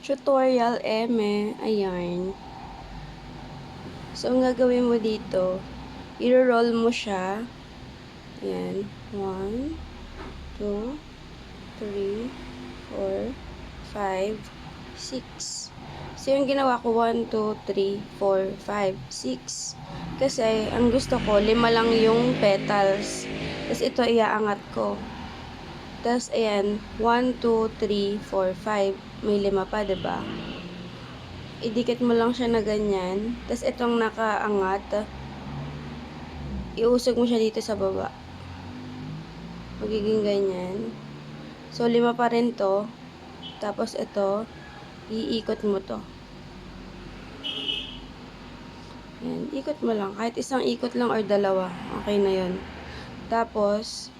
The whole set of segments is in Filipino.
Tutorial eme. Ayan. So, ang gagawin mo dito, i-roll mo siya. Ayan. 1, 2, 3, 4, 5, 6. So, yung ginawa ko, 1, 2, 3, 4, 5, 6. Kasi, ang gusto ko, 5 lang yung petals. Tapos, ito, iaangat ko. Tapos, ayan, 1, 2, 3, 4, 5. May 5 pa, diba? Idikit mo lang siya na ganyan. Tapos, itong nakaangat, iusog mo siya dito sa baba. Magiging ganyan. So, 5 pa rin to. Tapos, ito, iikot mo to. Ayan, ikot mo lang. Kahit isang ikot lang or dalawa. Okay na yon. Tapos,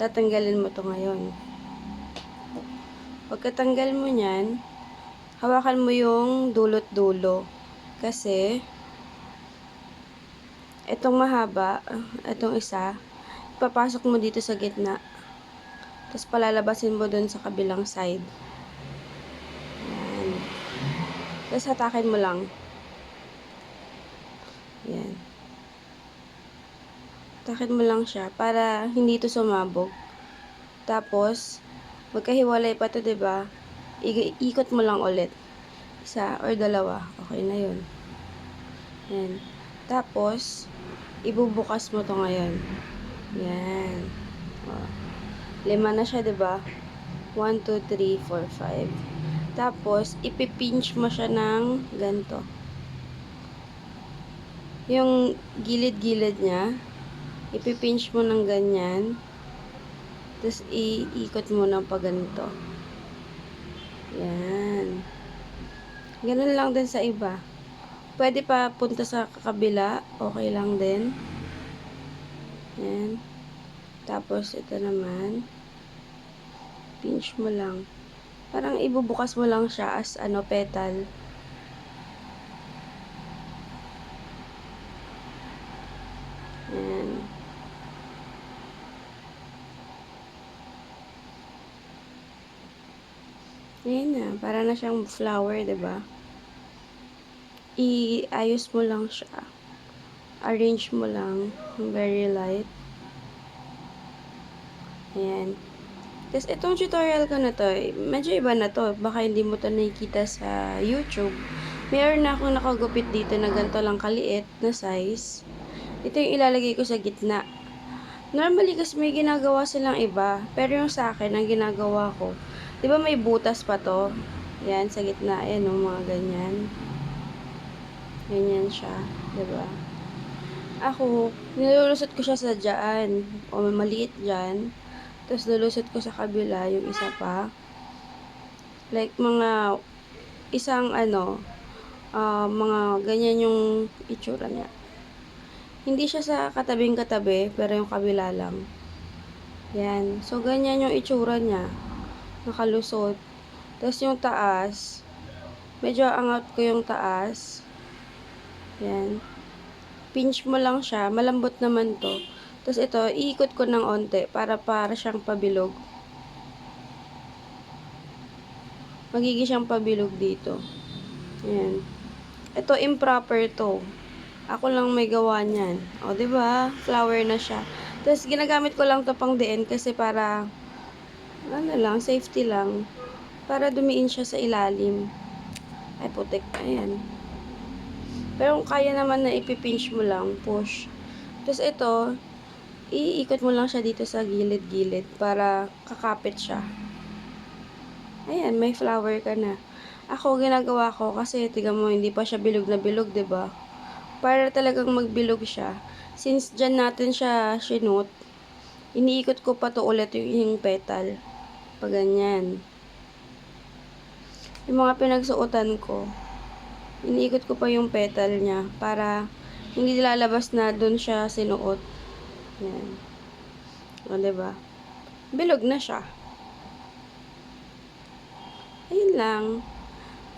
tatanggalin mo to ngayon. Pagkatanggal mo nyan, hawakan mo yung dulot-dulo. Kasi, itong mahaba, itong isa, ipapasok mo dito sa gitna. Tapos, palalabasin mo dun sa kabilang side. Ayan. Tapos, hatakin mo lang. Ayan. Hatakin mo lang siya para hindi ito sumabog. Tapos, magkahiwalay pa to, diba? Ikot mo lang ulit. Isa or dalawa. Okay na yun. Yan. Tapos, ibubukas mo to ngayon. Yan. O, 5 na siya, diba? 1, 2, 3, 4, 5. Tapos, ipipinch mo siya ng ganito. Yung gilid-gilid niya, ipipinch mo ng ganyan. Tapos, iikot mo ng paganito. Yan. Ganun lang din sa iba. Pwede pa punta sa kabila. Okay lang din. Yan. Tapos, ito naman. Pinch mo lang. Parang ibubukas mo lang siya as petal. Yan. Ayan na. Para na siyang flower, diba? Iayos mo lang siya. Arrange mo lang. Very light. Ayan. Tapos, itong tutorial ko na to, medyo iba na to. Baka hindi mo to nakikita sa YouTube. Meron na akong nakagupit dito na ganito lang kaliit na size. Ito yung ilalagay ko sa gitna. Normally, kasi may ginagawa silang iba. Pero yung sa akin, ang ginagawa ko, di ba may butas pa to? Yan, sa gitna. Ayan, mga ganyan. Ganyan siya. Di ba? Ako, nilulusot ko siya sa dyan. O maliit dyan. Tapos, lulusot ko sa kabila yung isa pa. Like, mga isang mga ganyan yung itsura niya. Hindi siya sa katabing-katabi, pero yung kabila lang. Yan. So, ganyan yung itsura niya. Nakalusot. Tapos, yung taas, medyo angat ko yung taas. Yan. Pinch mo lang siya. Malambot naman to. Tapos, ito, iikot ko ng onte para siyang pabilog. Magiging siyang pabilog dito. Yan. Ito, improper to. Ako lang may gawa niyan. O, diba? Flower na siya. Tapos, ginagamit ko lang to pang diin kasi para, safety lang. Para dumiin siya sa ilalim. Ay, putik. Ayan. Pero kung kaya naman na ipipinch mo lang, push. Tapos, ito, iikot mo lang siya dito sa gilid-gilid para kakapit siya. Ayan, may flower ka na. Ako, ginagawa ko kasi, tiga mo, hindi pa siya bilog na bilog, diba? Para talagang magbilog siya. Since dyan natin siya sinut, iniikot ko pa to ulit yung petal. Pag ganyan. Yung mga pinagsuotan ko, iniikot ko pa yung petal niya para hindi lalabas na dun siya sinuot. Yan. O, diba? Bilog na siya. Ayun lang.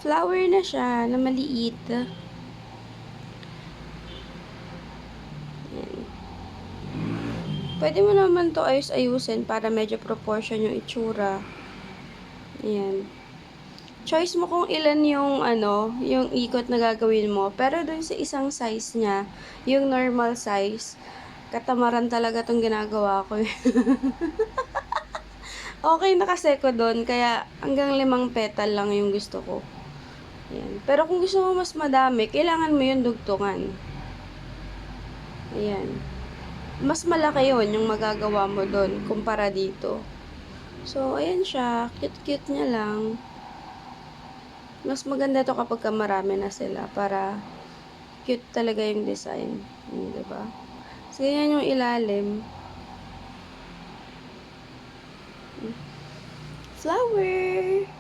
Flower na siya na maliit. Pwede mo naman to ayusin para medyo proportion yung itsura. Ayan. choice mo kung ilan yung yung ikot na gagawin mo. Pero dun sa isang size niya, yung normal size, katamaran talaga tong ginagawa ko. Okay na kasi ko dun, kaya hanggang 5 petal lang yung gusto ko. Ayan. Pero kung gusto mo mas madami, kailangan mo yung dugtungan. Ayan. Mas malaki yon yung magagawa mo dun, kumpara dito. So, ayan siya. Cute-cute niya lang. Mas maganda to kapag marami na sila para cute talaga yung design. Diba? So, yan yung ilalim. Flower!